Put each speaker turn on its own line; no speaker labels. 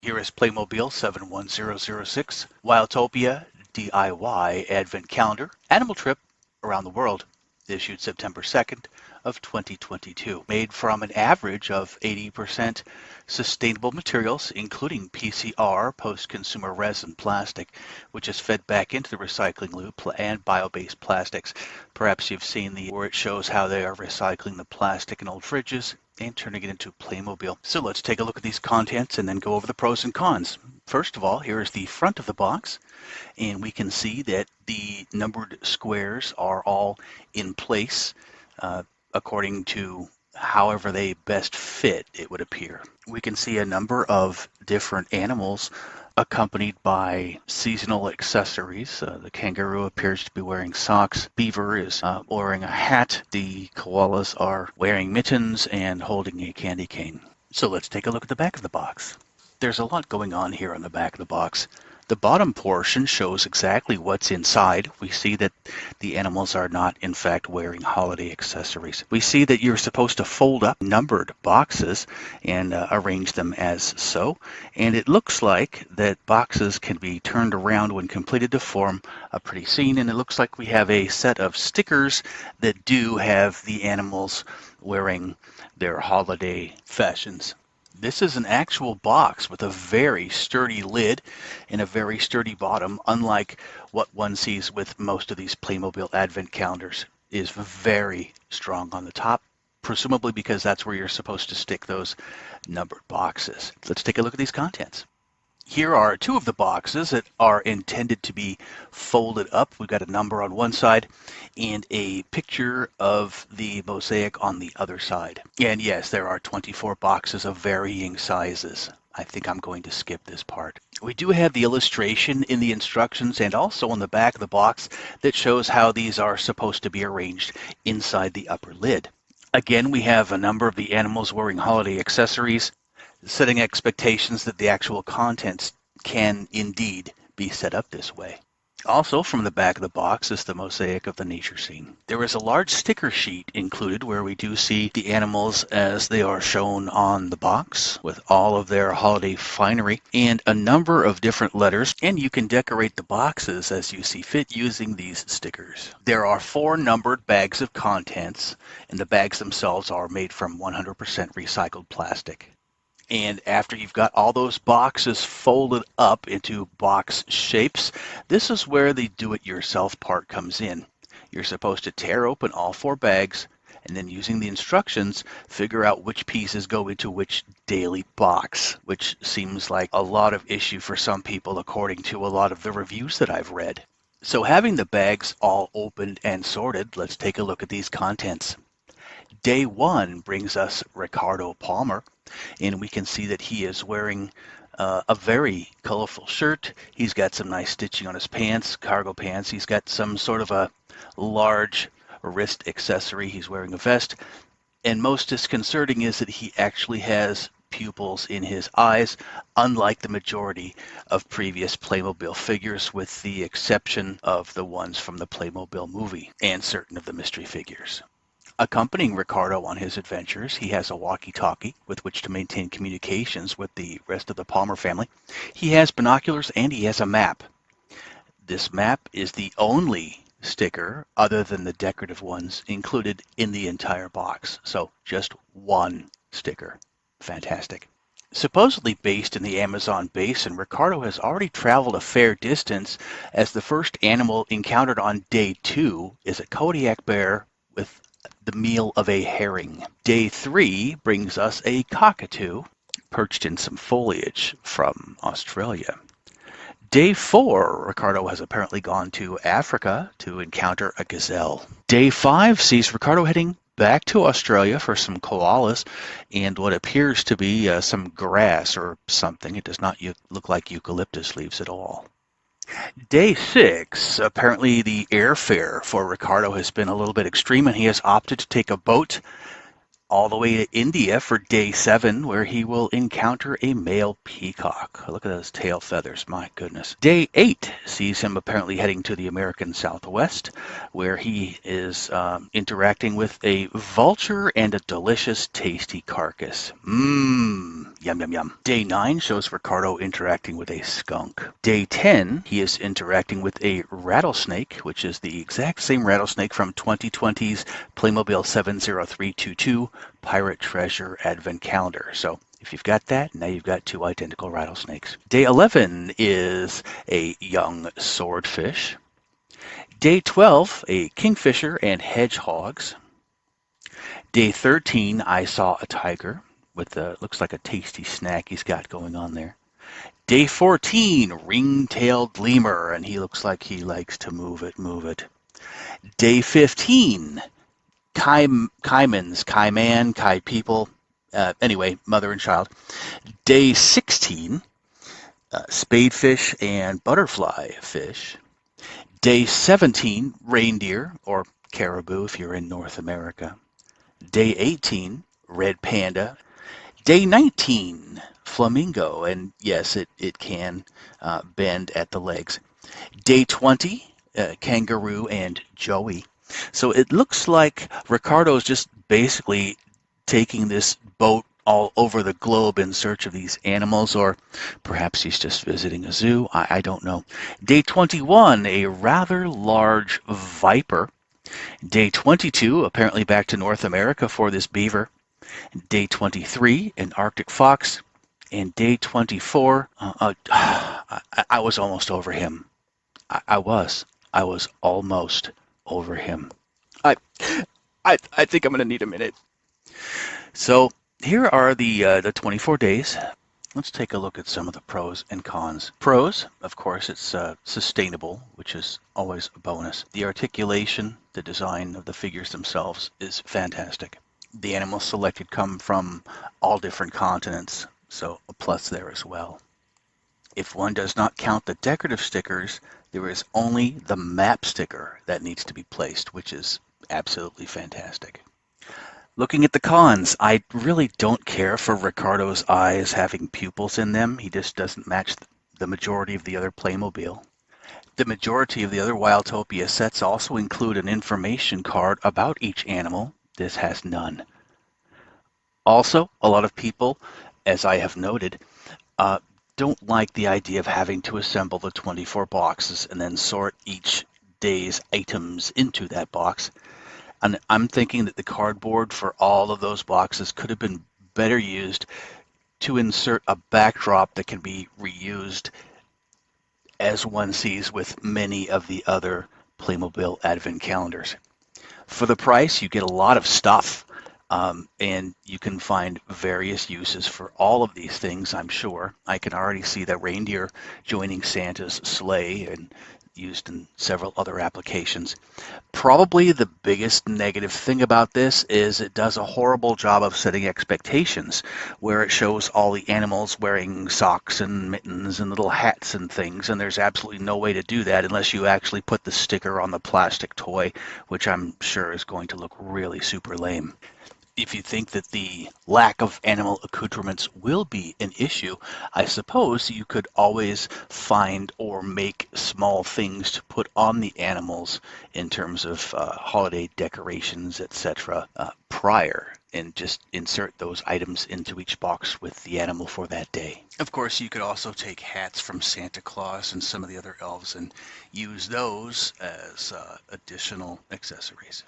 Here is Playmobil 71006 Wiltopia DIY Advent Calendar Animal Trip Around the World, issued September 2nd of 2022. Made from an average of 80% sustainable materials, including PCR, post-consumer resin plastic, which is fed back into the recycling loop, and bio-based plastics. Perhaps you've seen where it shows how they are recycling the plastic in old fridges and turning it into Playmobil. So let's take a look at these contents and then go over the pros and cons. First of all, here is the front of the box, and we can see that the numbered squares are all in place according to however they best fit, it would appear. We can see a number of different animals accompanied by seasonal accessories. The kangaroo appears to be wearing socks. Beaver is wearing a hat. The koalas are wearing mittens and holding a candy cane. So let's take a look at the back of the box. There's a lot going on here on the back of the box. The bottom portion shows exactly what's inside. We see that the animals are not, in fact, wearing holiday accessories. We see that you're supposed to fold up numbered boxes and arrange them as so. And it looks like that boxes can be turned around when completed to form a pretty scene. And it looks like we have a set of stickers that do have the animals wearing their holiday fashions. This is an actual box with a very sturdy lid and a very sturdy bottom, unlike what one sees with most of these Playmobil Advent calendars. It is very strong on the top, presumably because that's where you're supposed to stick those numbered boxes. Let's take a look at these contents. Here are two of the boxes that are intended to be folded up. We've got a number on one side and a picture of the mosaic on the other side. And yes, there are 24 boxes of varying sizes. I think I'm going to skip this part. We do have the illustration in the instructions and also on the back of the box that shows how these are supposed to be arranged inside the upper lid. Again, we have a number of the animals wearing holiday accessories, setting expectations that the actual contents can indeed be set up this way. Also from the back of the box is the mosaic of the nature scene. There is a large sticker sheet included where we do see the animals as they are shown on the box with all of their holiday finery and a number of different letters, and you can decorate the boxes as you see fit using these stickers. There are 4 numbered bags of contents, and the bags themselves are made from 100% recycled plastic. And after you've got all those boxes folded up into box shapes, this is where the do-it-yourself part comes in. You're supposed to tear open all 4 bags and then using the instructions, figure out which pieces go into which daily box, which seems like a lot of issue for some people according to a lot of the reviews that I've read. So having the bags all opened and sorted, let's take a look at these contents. Day 1 brings us Ricardo Palmer, and we can see that he is wearing a very colorful shirt. He's got some nice stitching on his pants, cargo pants. He's got some sort of a large wrist accessory. He's wearing a vest. And most disconcerting is that he actually has pupils in his eyes, unlike the majority of previous Playmobil figures, with the exception of the ones from the Playmobil movie and certain of the mystery figures. Accompanying Ricardo on his adventures, he has a walkie-talkie with which to maintain communications with the rest of the Palmer family. He has binoculars and he has a map. This map is the only sticker, other than the decorative ones, included in the entire box. So just one sticker. Fantastic. Supposedly based in the Amazon basin, Ricardo has already traveled a fair distance, as the first animal encountered on day 2 is a Kodiak bear with the meal of a herring. Day 3 brings us a cockatoo perched in some foliage from Australia. Day 4, Ricardo has apparently gone to Africa to encounter a gazelle. Day 5 sees Ricardo heading back to Australia for some koalas and what appears to be some grass or something. It does not look like eucalyptus leaves at all. Day 6, apparently the airfare for Ricardo has been a little bit extreme, and he has opted to take a boat all the way to India for day 7, where he will encounter a male peacock. Look at those tail feathers, my goodness. Day 8 sees him apparently heading to the American Southwest, where he is interacting with a vulture and a delicious, tasty carcass. Yum, yum, yum. Day 9 shows Ricardo interacting with a skunk. Day 10, he is interacting with a rattlesnake, which is the exact same rattlesnake from 2020's Playmobil 70322 Pirate Treasure Advent Calendar. So if you've got that, now you've got 2 identical rattlesnakes. Day 11 is a young swordfish. Day 12, a kingfisher and hedgehogs. Day 13, I saw a tiger with looks like a tasty snack he's got going on there. Day 14, ring-tailed lemur, and he looks like he likes to move it. Day 15, caimans, caiman, kai people, anyway, mother and child. Day 16, spadefish and butterfly fish. Day 17, reindeer, or caribou if you're in North America. Day 18, red panda. Day 19, flamingo, and yes, it can bend at the legs. Day 20, kangaroo and joey. So it looks like Ricardo's just basically taking this boat all over the globe in search of these animals, or perhaps he's just visiting a zoo. I don't know. Day 21, a rather large viper. Day 22, apparently back to North America for this beaver. Day 23, an Arctic fox. And day 24, I was almost over him. I was almost over him. I think I'm going to need a minute. So here are the 24 days. Let's take a look at some of the pros and cons. Pros, of course, it's sustainable, which is always a bonus. The articulation, the design of the figures themselves is fantastic. The animals selected come from all different continents, so a plus there as well. If one does not count the decorative stickers, there is only the map sticker that needs to be placed, which is absolutely fantastic. Looking at the cons, I really don't care for Ricardo's eyes having pupils in them. He just doesn't match the majority of the other Playmobil. The majority of the other Wiltopia sets also include an information card about each animal. This has none. Also, a lot of people, as I have noted, don't like the idea of having to assemble the 24 boxes and then sort each day's items into that box. And I'm thinking that the cardboard for all of those boxes could have been better used to insert a backdrop that can be reused, as one sees with many of the other Playmobil Advent calendars. For the price, you get a lot of stuff, and you can find various uses for all of these things, I'm sure. I can already see the reindeer joining Santa's sleigh and used in several other applications. Probably the biggest negative thing about this is it does a horrible job of setting expectations, where it shows all the animals wearing socks and mittens and little hats and things, and there's absolutely no way to do that unless you actually put the sticker on the plastic toy, which I'm sure is going to look really super lame. If you think that the lack of animal accoutrements will be an issue, I suppose you could always find or make small things to put on the animals in terms of holiday decorations, etc. Prior, and just insert those items into each box with the animal for that day. Of course, you could also take hats from Santa Claus and some of the other elves and use those as additional accessories.